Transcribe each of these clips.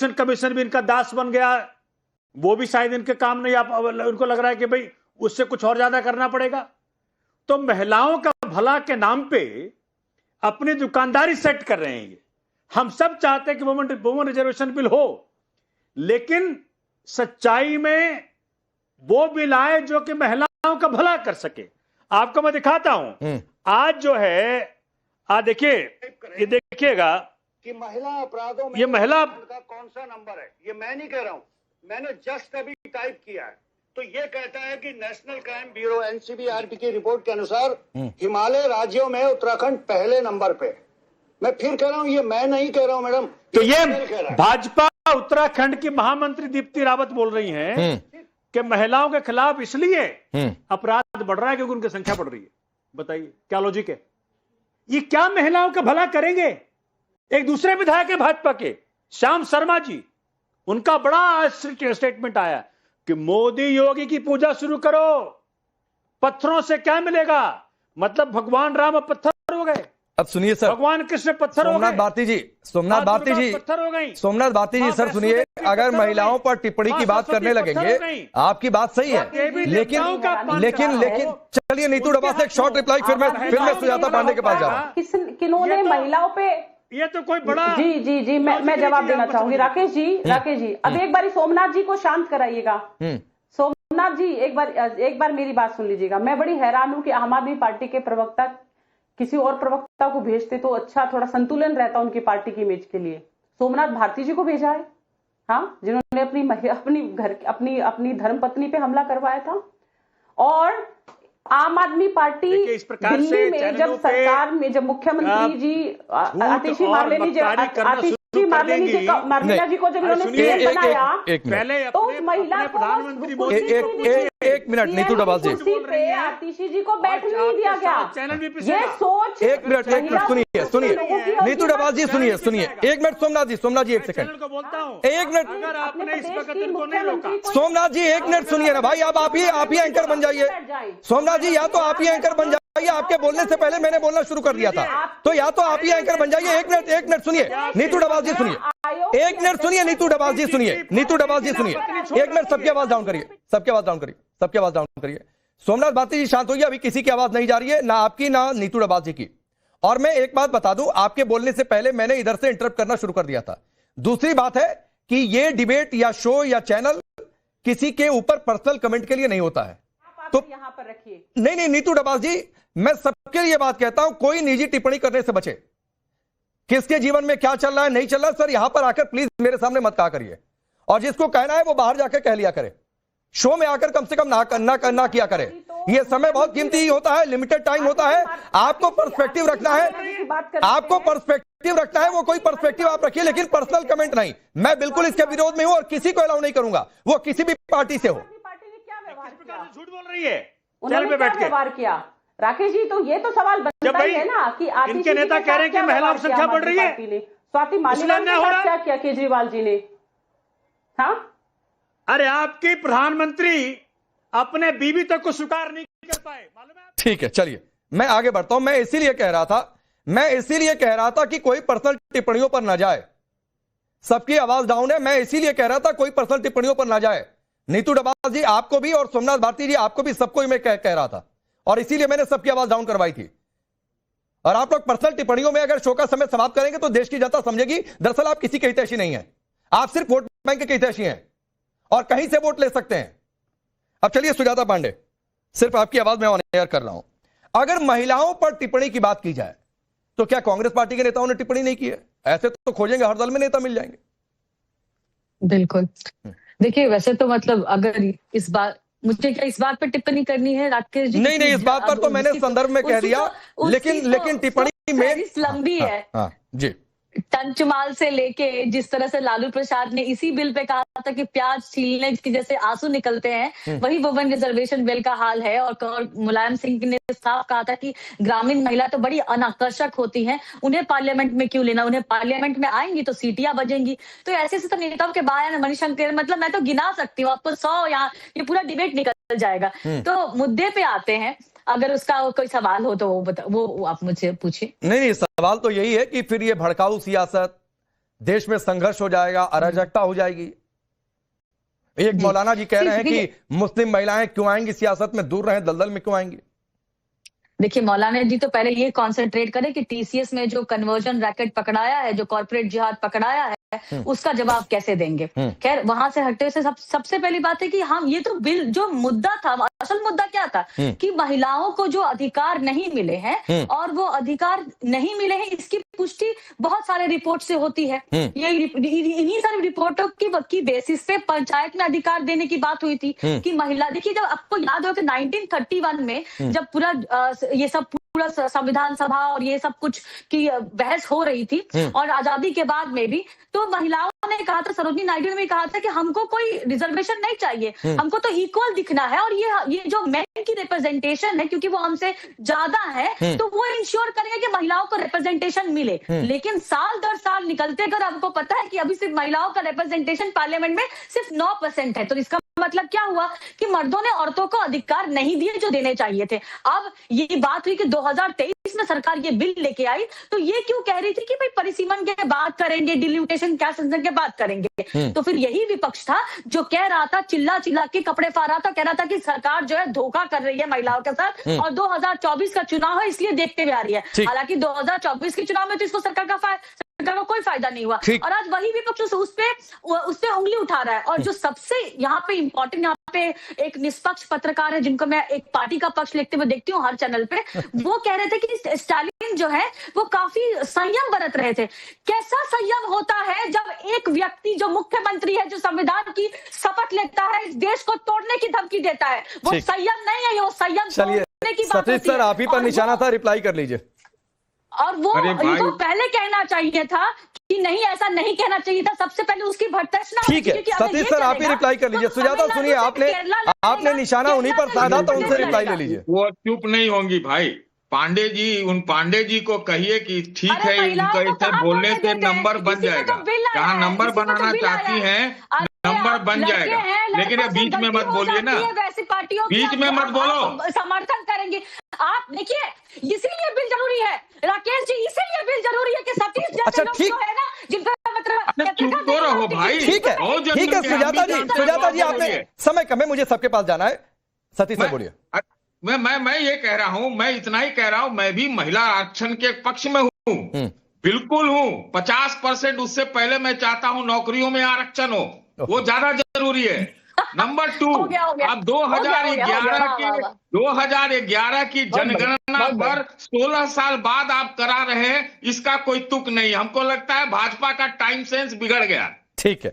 Election commission भी इनका दास बन गया, वो भी शायद इनके काम नहीं, उनको लग रहा है कि भाई उससे कुछ और ज्यादा करना पड़ेगा। तो महिलाओं का भला के नाम पे अपनी दुकानदारी सेट कर रहे हैं। हम सब चाहते हैं कि वुमेन रिजर्वेशन बिल हो, लेकिन सच्चाई में वो बिल आए जो कि महिलाओं का भला कर सके। आपको मैं दिखाता हूं, आज जो है देखिए, ये देखिएगा कि महिला अपराधों में ये महिला का कौन सा नंबर है, ये मैं नहीं कह रहा हूं, मैंने जस्ट अभी टाइप किया है। तो ये कहता है कि नेशनल क्राइम ब्यूरो एनसीबीआरबी की रिपोर्ट के अनुसार हिमालय राज्यों में उत्तराखंड पहले नंबर पे। मैं फिर कह रहा हूं, ये मैं नहीं कह रहा हूं मैडम, तो ये भाजपा उत्तराखंड की महामंत्री दीप्ति रावत बोल रही हैं कि महिलाओं के खिलाफ इसलिए अपराध बढ़ रहा है क्योंकि उनकी संख्या बढ़ रही है। बताइए क्या लॉजिक है? ये क्या महिलाओं का भला करेंगे? एक दूसरे विधायक है भाजपा के, श्याम शर्मा जी, उनका बड़ा स्टेटमेंट आया कि मोदी योगी की पूजा शुरू करो, पत्थरों से क्या मिलेगा? मतलब भगवान राम अब पत्थर हो गए। अब सुनिए सर, भगवान कृष्ण पत्थर हो गए। सोमनाथ भारती जी, सोमनाथ भारती जी, पत्थर हो गई। सोमनाथ भारती जी सर सुनिए, अगर महिलाओं पर टिप्पणी की बात करने लगेंगे, आपकी बात सही है, लेकिन चलिए नीतू डबा से एक शॉर्ट रिप्लाई, फिर मैं सुजाता पांडे के पास जा रहा हूं। किन्होंने महिलाओं पे, ये तो कोई बड़ा जी मैं जवाब देना चाहूंगी। राकेश जी अब एक बार सोमनाथ जी को शांत कराइएगा। सोमनाथ जी एक बार मेरी बात सुन लीजिएगा। मैं बड़ी हैरान हूं कि आम आदमी पार्टी के प्रवक्ता किसी और प्रवक्ता को भेजते तो अच्छा, थोड़ा संतुलन रहता उनकी पार्टी की इमेज के लिए। सोमनाथ भारती जी को भेजा है, हाँ, जिन्होंने अपनी धर्मपत्नी पे हमला करवाया था। और आम आदनी पार्टी दिल्ली में जब सरकार में, जब मुख्यमंत्री जी आतिशी मार्लेना जी को जब इन्होंने सीएम बनाया, तो उस महिला को एक मिनट नीतू डबा जी, आतिशी जी को बैठने नहीं दिया गया। ये सोच, एक मिनट सुनिए नीतू डबा जी, सुनिए एक मिनट सोमनाथ जी एक सेकंड, एक मिनट सोमनाथ जी, एक मिनट सुनिए ना भाई। अब आप ही एंकर बन जाइए सोमनाथ जी, या तो आप ही एंकर बन जाइए, आपके बोलने से पहले मैंने बोलना शुरू कर दिया था, तो या तो आप ही एंकर बन जाइए। एक मिनट सुनिए नीतू डबा जी, सुनिए एक मिनट, सुनिए नीतू डबा जी, सुनिए एक मिनट, सबकी आवाज डाउन करिए। सोमनाथ भारती जी शांत होइए, अभी किसी की आवाज नहीं जा रही है, ना आपकी ना नीतू डबा जी की। और मैं एक बात बता दूं, आपके बोलने से पहले मैंने इधर से इंटरप्ट करना शुरू कर दिया था। दूसरी बात है कि ये डिबेट या शो या चैनल किसी के ऊपर पर्सनल कमेंट के लिए नहीं होता है। तो यहां पर रखिए, नहीं नीतू डबा जी, मैं सबके लिए बात कहता हूं, कोई निजी टिप्पणी करने से बचे। किसके जीवन में क्या चल रहा है, नहीं चल रहा है, सर यहां पर आकर प्लीज मेरे सामने मत कहा करिए। और जिसको कहना है वो बाहर जाकर कह लिया करे, शो में आकर कम से कम ना किया करे। ये समय बहुत कीमती होता है, लिमिटेड टाइम होता है। आपको पर्सपेक्टिव रखना है, वो कोई पर्सपेक्टिव आप रखिए, लेकिन पर्सनल कमेंट नहीं। मैं बिल्कुल इसके विरोध में हूं और किसी को अलाउ नहीं करूंगा, वो किसी भी पार्टी से हो। झूठ बोल रही है, उन्होंने क्या व्यवहार किया राकेश जी? तो ये तो सवाल बनता ही है ना कि इनके नेता कह रहे हैं कि महिलाओं की संख्या बढ़ रही है। स्वाति मालिवाल के साथ क्या किया केजरीवाल जी ने? हाँ, अरे आपकी प्रधानमंत्री अपने बीवी तक को स्वीकार नहीं कर पाए, मालूम है? ठीक है, चलिए मैं आगे बढ़ता हूं। मैं इसीलिए कह रहा था कि कोई पर्सनल टिप्पणियों पर ना जाए। सबकी आवाज डाउन है, मैं इसीलिए कह रहा था कोई पर्सनल टिप्पणियों पर ना जाए। नीतू डबा जी आपको भी और सोमनाथ भारती जी आपको भी, सबको ही मैं कह रहा था, और इसीलिए मैंने सबकी आवाज डाउन करवाई थी। और आप लोग पर्सनल टिप्पणियों में अगर शो का समय समाप्त करेंगे तो देश की जनता समझेगी दरअसल आप किसी के हितैषी नहीं है, आप सिर्फ वोट बैंक के हितैषी हैं और कहीं से वोट ले सकते हैं। अब चलिए सुजाता पांडे, सिर्फ आपकी आवाज में ऑन एयर कर रहा हूं। अगर महिलाओं पर टिप्पणी की बात की जाए तो क्या कांग्रेस पार्टी के नेताओं ने टिप्पणी नहीं की है? ऐसे तो खोजेंगे, हर दल में नेता मिल जाएंगे। बिल्कुल, देखिए वैसे तो मतलब अगर मुझे क्या इस बात पर टिप्पणी करनी है राकेश जी? नहीं, इस बात पर तो मैंने संदर्भ में कह दिया, लेकिन टिप्पणी में लंबी है। हाँ जी, टंचमाल से लेके जिस तरह से लालू प्रसाद ने इसी बिल पे कहा था कि प्याज छीलने के जैसे आंसू निकलते हैं, वही वुमेन रिजर्वेशन बिल का हाल है। और मुलायम सिंह ने साफ कहा था कि ग्रामीण महिला तो बड़ी अनाकर्षक होती हैं, उन्हें पार्लियामेंट में क्यों लेना, उन्हें पार्लियामेंट में आएंगी तो सीटियां बजेंगी। तो ऐसे सब नेताओं के बयान, मणिशंकर, मतलब मैं तो गिना सकती हूँ आपको 100, यहाँ ये पूरा डिबेट निकल जाएगा। तो मुद्दे पे आते हैं, अगर उसका कोई सवाल हो तो वो आप मुझे पूछिए। नहीं, सवाल तो यही है कि फिर ये भड़काऊ सियासत, देश में संघर्ष हो जाएगा, अराजकता हो जाएगी। एक मौलाना जी कह रहे हैं कि मुस्लिम महिलाएं क्यों आएंगी सियासत में, दूर रहें, दलदल में क्यों आएंगी। देखिए मौलाना जी तो पहले ये कॉन्सेंट्रेट करें कि टीसीएस में जो कन्वर्जन रैकेट पकड़ाया है, जो कॉर्पोरेट जिहाद पकड़ाया है, उसका जवाब कैसे देंगे। खैर वहां से हटते हुए सबसे पहली बात है कि हम ये तो बिल जो मुद्दा था, असल मुद्दा क्या था कि महिलाओं को जो अधिकार नहीं मिले हैं और वो अधिकार नहीं मिले हैं, इसकी पुष्टि बहुत सारे रिपोर्ट से होती है। ये इन्हीं सारी रिपोर्टों की बेसिस पे पंचायत में अधिकार देने की बात हुई थी कि महिला, देखिए जब आपको याद हो कि 1931 में जब पूरा ये सब पूरा संविधान सभा और ये सब कुछ की बहस हो रही थी और आजादी के बाद में भी, तो महिलाओं ने कहा था, सरोजिनी नायडू ने भी कहा था कि हमको कोई रिजर्वेशन नहीं चाहिए, हमको तो इक्वल दिखना है और ये जो मेन की रिप्रेजेंटेशन है, क्योंकि वो हमसे ज्यादा है, तो वो इंश्योर करेंगे कि महिलाओं को रिप्रेजेंटेशन मिले। लेकिन साल दर साल निकलते कर आपको पता है कि अभी सिर्फ महिलाओं का रिप्रेजेंटेशन पार्लियामेंट में सिर्फ 9% है। तो इसका मतलब क्या हुआ कि मर्दों ने औरतों को अधिकार नहीं दिए जो देने चाहिए थे। अब ये बात हुई कि 2023 में सरकार ये बिल लेके आई, तो ये क्यों कह रही थी कि भाई परिसीमन के बात करेंगे, डिलिमिटेशन कैस्ट सेंसस के बात करेंगे। तो फिर यही विपक्ष था जो कह रहा था, चिल्ला चिल्ला के कपड़े फाड़ रहा था, कह रहा था कि सरकार जो है धोखा कर रही है महिलाओं के साथ और 2024 का चुनाव है इसलिए देखते हुए आ रही है। हालांकि 2024 के चुनाव में तो इसको सरकार का कोई फायदा नहीं हुआ और आज वही विपक्ष उस पे उंगली उठा रहा है। और जो सबसे यहाँ पे इम्पोर्टेंट, यहाँ पे एक निष्पक्ष पत्रकार है जिनको मैं एक पार्टी का पक्ष लिखते हुए देखती हूँ हर चैनल पे, वो कह रहे थे कि स्टालिन जो है वो काफी संयम बरत रहे थे। कैसा संयम होता है जब एक व्यक्ति जो मुख्यमंत्री है, जो संविधान की शपथ लेता है, इस देश को तोड़ने की धमकी देता है, वो संयम नहीं है, वो संयम तोड़ने की बात होती है। सतीश सर आप ही पर निशाना था, रिप्लाई कर लीजिए। और वो इनको पहले कहना चाहिए था कि नहीं, ऐसा नहीं कहना चाहिए था, सबसे पहले उसकी भर्त्सना। ठीक है सतीश सर आप ही रिप्लाई कर लीजिए। सुजाता सुनिए, आपने निशाना उन्हीं पर साधा, तो उनसे रिप्लाई ले लीजिए। वो चुप नहीं होंगी भाई। पांडे जी को कहिए कि ठीक है, इनका इसे बोलने से नंबर बन जाएगा, जहाँ नंबर बनाना चाहती हैं नंबर बन जाएगा, लेकिन बीच में मत बोलिए ना, बीच में मत बोलो। समर्थन करेंगे आप, देखिए इसीलिए बिल जरूरी है राकेश जी, इसीलिए बिल जरूरी है कि सतीश जैसे लोग जो है ना, जिनका मतलब चुप तो रहो भाई। ठीक है सुजाता जी आपने समय कम है, मुझे सबके पास जाना है। सतीश सर बोलिए। मैं ये कह रहा हूं, मैं इतना ही कह रहा हूं, मैं भी महिला आरक्षण के पक्ष में हूं, बिल्कुल हूं। 50% उससे पहले मैं चाहता हूं नौकरियों में आरक्षण हो, वो ज्यादा जरूरी है। नंबर 2, अब 2011 की जनगणना पर 16 साल बाद आप करा रहे हैं, इसका कोई तुक नहीं। हमको लगता है भाजपा का टाइम सेंस बिगड़ गया। ठीक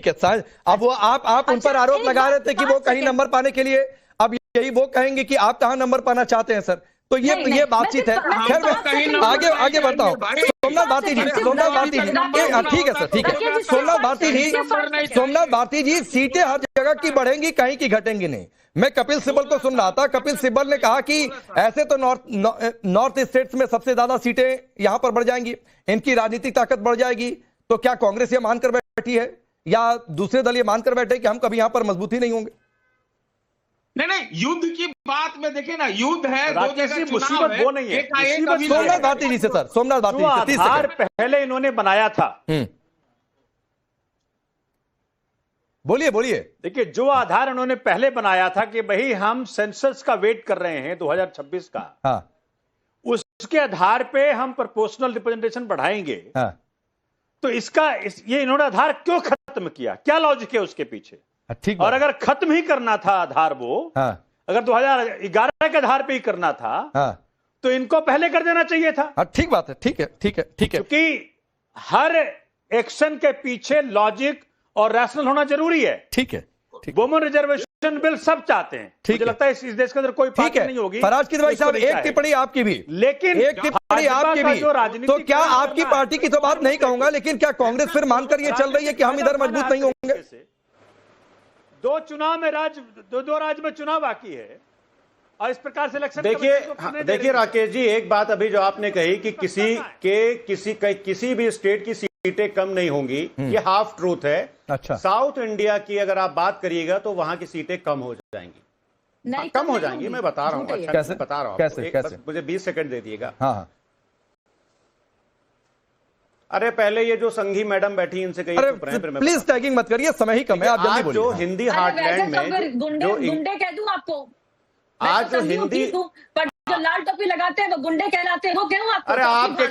है सर, अब वो आप उन पर आरोप लगा रहे थे कि वो कहीं नंबर पाने के लिए, अब यही वो कहेंगे कि आप कहां नंबर पाना चाहते हैं सर, तो ये बातचीत है। खैर आगे बढ़ता हूं। सोमनाथ भारती जी, ठीक है सर, ठीक है। सोमनाथ भारती जी, सीटें हर जगह की बढ़ेंगी, कहीं की घटेंगी नहीं। मैं कपिल सिब्बल को सुन रहा था, कपिल सिब्बल ने कहा कि ऐसे तो नॉर्थ स्टेट्स में सबसे ज्यादा सीटें यहां पर बढ़ जाएंगी, इनकी राजनीतिक ताकत बढ़ जाएगी। तो क्या कांग्रेस ये मानकर बैठी है या दूसरे दल ये मानकर बैठे कि हम कभी यहां पर मजबूती नहीं होंगे? नहीं, युद्ध की बात में देखिए ना, युद्ध है, दो जगह मुसीबत वो नहीं है। सोमनाथ भारती जी से सर, सोमनाथ भारती जी से, आधार पहले इन्होंने बनाया था। बोलिए। देखिए, जो आधार उन्होंने पहले बनाया था कि भाई हम सेंसस का वेट कर रहे हैं 2026 का, हाँ, उसके आधार पे हम प्रोपोर्शनल रिप्रेजेंटेशन बढ़ाएंगे। हाँ, तो ये इन्होंने आधार क्यों खत्म किया, क्या लॉजिक है उसके पीछे? ठीक। और अगर खत्म ही करना था आधार, वो अगर 2011 के आधार पे ही करना था, तो इनको पहले कर देना चाहिए था। ठीक बात है, ठीक है। क्योंकि हर एक्शन के पीछे लॉजिक और रैशनल होना जरूरी है। ठीक है। वुमेन रिजर्वेशन बिल सब चाहते हैं, मुझे लगता है इस देश के अंदर कोई पार्टी नहीं होगी। फराज की भाई साहब, एक टिप्पणी आपकी भी, लेकिन एक टिप्पणी आपकी भी, तो क्या आपकी पार्टी की तो बात नहीं कहूंगा, लेकिन क्या कांग्रेस फिर मानकर ये चल रही है कि हम इधर मजबूत नहीं होंगे? दो राज्य में चुनाव बाकी है और इस प्रकार से इलेक्शन। देखिए राकेश जी, एक बात अभी जो आपने कही कि किसी भी स्टेट की सीटें कम नहीं होंगी, ये हाफ ट्रूथ है। अच्छा, साउथ इंडिया की अगर आप बात करिएगा तो वहां की सीटें कम हो जाएंगी, कम हो जाएंगी। मैं बता रहा हूँ, कैसे बता रहा हूँ, कैसे? मुझे 20 सेकंड दे दिएगा। हाँ। अरे पहले ये जो संघी मैडम बैठी इनसे कही अरे चुप रहे हैं, फिर मैं प्लीज टैगिंग मत करिए, समय ही कम है, आप जल्दी आज जो बोलिए। हिंदी अरे हार्टलैंड वैसे तो फिर में गुंडे जो गुंडे कह दूं आपको? मैं आज तो जो समझी हूँ हिंदी ठीक हूँ, पर जो लाल टोपी लगाते हैं वो गुंडे कहलाते हैं, वो क्यों आपको? अरे आपके